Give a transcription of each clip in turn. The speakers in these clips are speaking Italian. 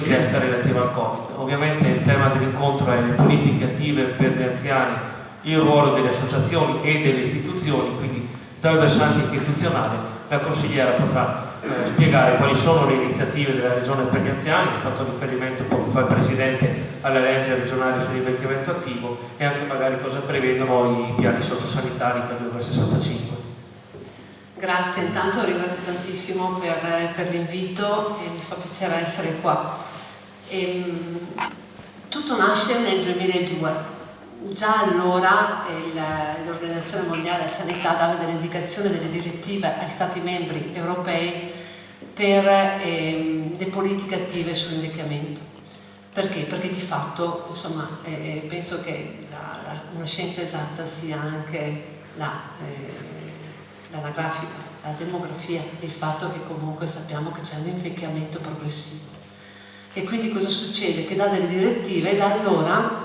richiesta relativa al Covid. Ovviamente il tema dell'incontro è le politiche attive per gli anziani, il ruolo delle associazioni e delle istituzioni, quindi dal versante istituzionale la consigliera potrà spiegare quali sono le iniziative della Regione per gli anziani, ha fatto riferimento poco fa il Presidente alla legge regionale sull'invecchiamento attivo e anche magari cosa prevedono i piani sociosanitari per gli over 65. Grazie, intanto ringrazio tantissimo per l'invito e mi fa piacere essere qua. Tutto nasce nel 2002. Già allora l'Organizzazione Mondiale della Sanità dava delle indicazioni, delle direttive ai Stati membri europei per le politiche attive sull'invecchiamento. Perché? Perché di fatto, insomma, penso che una scienza esatta sia anche l'anagrafica, la demografia, il fatto che comunque sappiamo che c'è un invecchiamento progressivo. E quindi cosa succede? Che dà delle direttive e da allora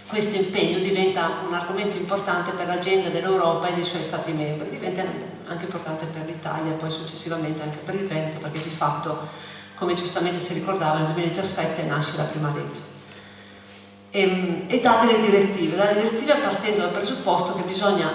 questo impegno diventa un argomento importante per l'agenda dell'Europa e dei suoi Stati membri, diventa anche importante per l'Italia e poi successivamente anche per il Veneto, perché di fatto, come giustamente si ricordava, nel 2017 nasce la prima legge. E dà delle direttive partendo dal presupposto che bisogna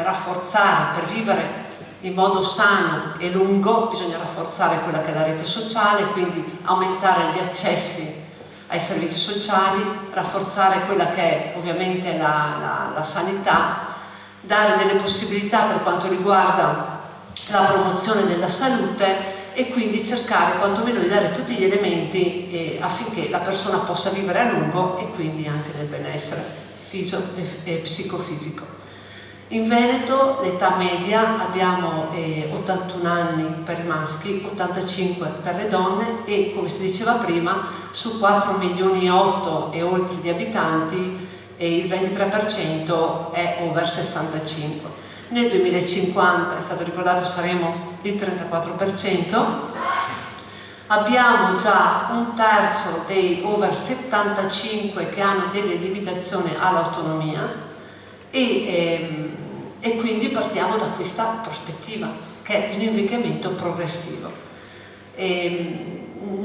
rafforzare, per vivere in modo sano e lungo, bisogna rafforzare quella che è la rete sociale, quindi aumentare gli accessi ai servizi sociali, rafforzare quella che è ovviamente la sanità, dare delle possibilità per quanto riguarda la promozione della salute e quindi cercare quantomeno di dare tutti gli elementi affinché la persona possa vivere a lungo e quindi anche nel benessere fisico e psicofisico. In Veneto l'età media abbiamo 81 anni per i maschi, 85 per le donne e, come si diceva prima, su 4 milioni e 8 e oltre di abitanti il 23% è over 65. Nel 2050, è stato ricordato, saremo il 34%. Abbiamo già un terzo dei over 75 che hanno delle limitazioni all'autonomia e quindi partiamo da questa prospettiva che è di un invecchiamento progressivo.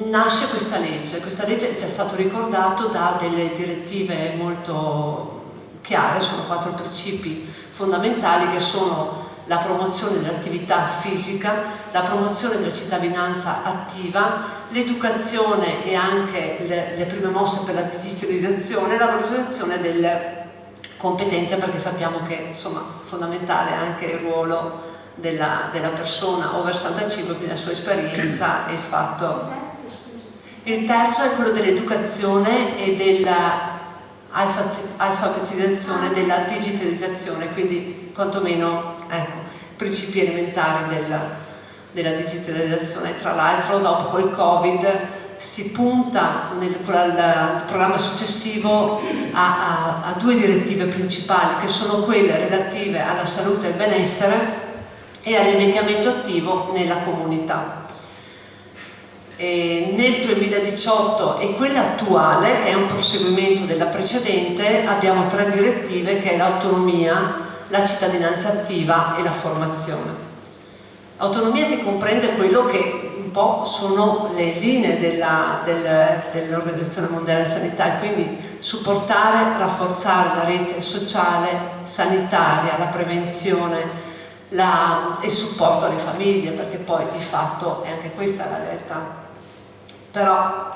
Nasce questa legge è già stato ricordato da delle direttive molto chiare, sono 4 principi fondamentali che sono la promozione dell'attività fisica, la promozione della cittadinanza attiva, l'educazione e anche le prime mosse per la digitalizzazione e la valorizzazione delle competenze, perché sappiamo che insomma fondamentale è anche il ruolo della persona over 65, quindi la sua esperienza e il fatto. Il terzo è quello dell'educazione e dell'alfabetizzazione, della digitalizzazione, quindi quantomeno principi elementari della digitalizzazione. Tra l'altro dopo col Covid si punta nel programma successivo a 2 direttive principali, che sono quelle relative alla salute e al benessere e all'invecchiamento attivo nella comunità. Nel 2018 e quella attuale, che è un proseguimento della precedente, abbiamo 3 direttive, che è l'autonomia, la cittadinanza attiva e la formazione. Autonomia che comprende quello che un po' sono le linee dell'Organizzazione Mondiale della Sanità, e quindi supportare, rafforzare la rete sociale, sanitaria, la prevenzione, il supporto alle famiglie, perché poi di fatto è anche questa la realtà. Però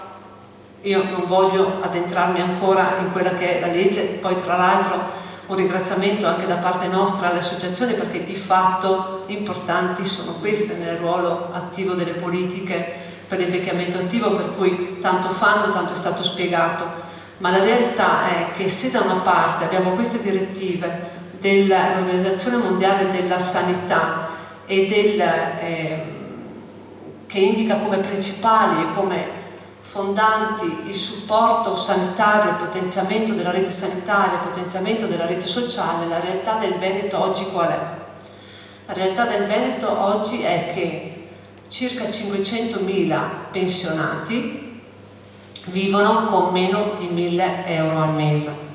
io non voglio addentrarmi ancora in quella che è la legge, poi tra l'altro un ringraziamento anche da parte nostra alle associazioni, perché di fatto importanti sono queste nel ruolo attivo delle politiche per l'invecchiamento attivo, per cui tanto fanno, tanto è stato spiegato, ma la realtà è che se da una parte abbiamo queste direttive dell'Organizzazione Mondiale della Sanità e che indica come principali e come fondanti il supporto sanitario, il potenziamento della rete sanitaria, il potenziamento della rete sociale, la realtà del Veneto oggi qual è? La realtà del Veneto oggi è che circa 500.000 pensionati vivono con meno di 1.000 euro al mese.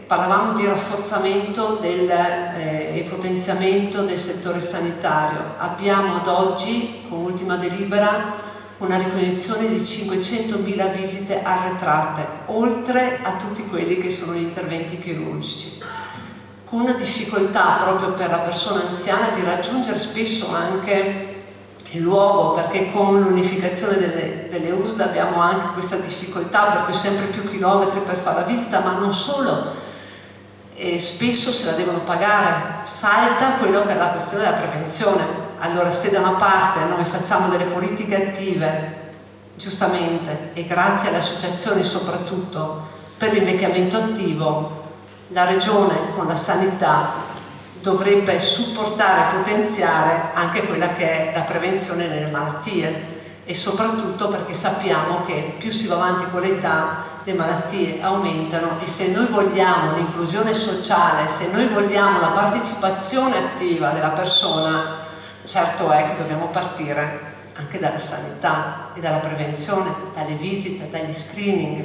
Parlavamo di rafforzamento e potenziamento del settore sanitario. Abbiamo ad oggi, con ultima delibera, una ricognizione di 500.000 visite arretrate, oltre a tutti quelli che sono gli interventi chirurgici, con una difficoltà proprio per la persona anziana di raggiungere spesso anche il luogo, perché con l'unificazione delle USDA abbiamo anche questa difficoltà, per cui sempre più chilometri per fare la visita, ma non solo, e spesso se la devono pagare. Salta quello che è la questione della prevenzione. Allora, se da una parte noi facciamo delle politiche attive, giustamente, e grazie alle associazioni soprattutto per l'invecchiamento attivo, la Regione con la sanità dovrebbe supportare e potenziare anche quella che è la prevenzione nelle malattie, e soprattutto perché sappiamo che più si va avanti con l'età le malattie aumentano, e se noi vogliamo l'inclusione sociale, se noi vogliamo la partecipazione attiva della persona, certo è che dobbiamo partire anche dalla sanità e dalla prevenzione, dalle visite, dagli screening.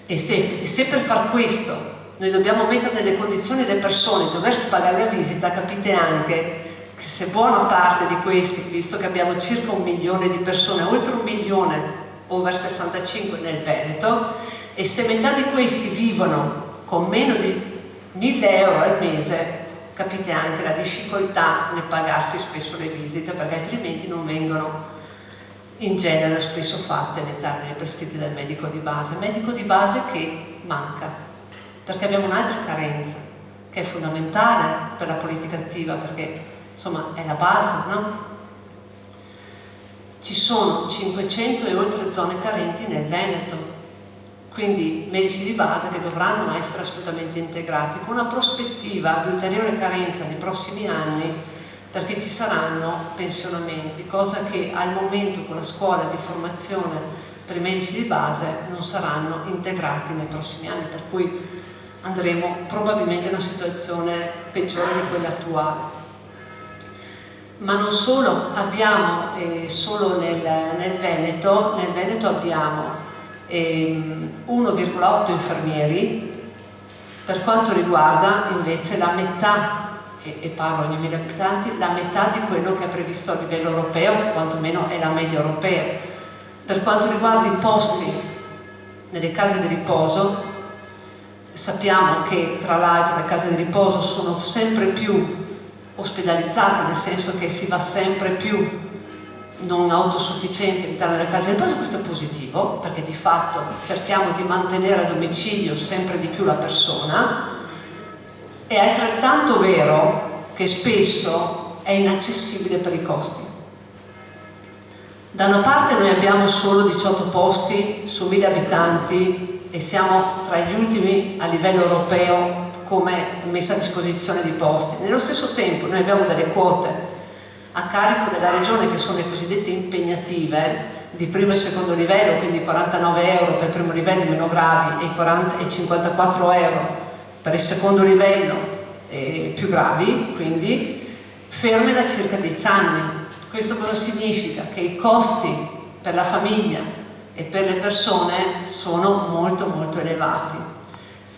E se per far questo noi dobbiamo mettere nelle condizioni le persone di doversi pagare la visita, capite anche che se buona parte di questi, visto che abbiamo circa 1 milione di persone, oltre 1 milione over 65 nel Veneto, e se metà di questi vivono con meno di 1.000 euro al mese, capite anche la difficoltà nel pagarsi spesso le visite, perché altrimenti non vengono in genere spesso fatte nei termini prescritti dal medico di base che manca, perché abbiamo un'altra carenza che è fondamentale per la politica attiva, perché insomma è la base, no? Ci sono 500 e oltre zone carenti nel Veneto, quindi medici di base che dovranno essere assolutamente integrati, con una prospettiva di ulteriore carenza nei prossimi anni, perché ci saranno pensionamenti, cosa che al momento con la scuola di formazione per i medici di base non saranno integrati nei prossimi anni, per cui andremo probabilmente in una situazione peggiore di quella attuale. Ma non solo, abbiamo solo nel Veneto abbiamo 1,8 infermieri, per quanto riguarda invece la metà, e parlo ogni 1.000 abitanti, la metà di quello che è previsto a livello europeo, quantomeno è la media europea. Per quanto riguarda i posti nelle case di riposo, sappiamo che tra l'altro le case di riposo sono sempre più ospedalizzate, nel senso che si va sempre più non autosufficienti all'interno delle case di riposo. Questo è positivo, perché di fatto cerchiamo di mantenere a domicilio sempre di più la persona. È altrettanto vero che spesso è inaccessibile per i costi. Da una parte noi abbiamo solo 18 posti su 1.000 abitanti e siamo tra gli ultimi a livello europeo come messa a disposizione di posti. Nello stesso tempo noi abbiamo delle quote a carico della regione che sono le cosiddette impegnative di primo e secondo livello, quindi 49 euro per il primo livello i meno gravi e 54 euro per il secondo livello più gravi, quindi ferme da circa 10 anni. Questo cosa significa? Che i costi per la famiglia e per le persone sono molto molto elevati.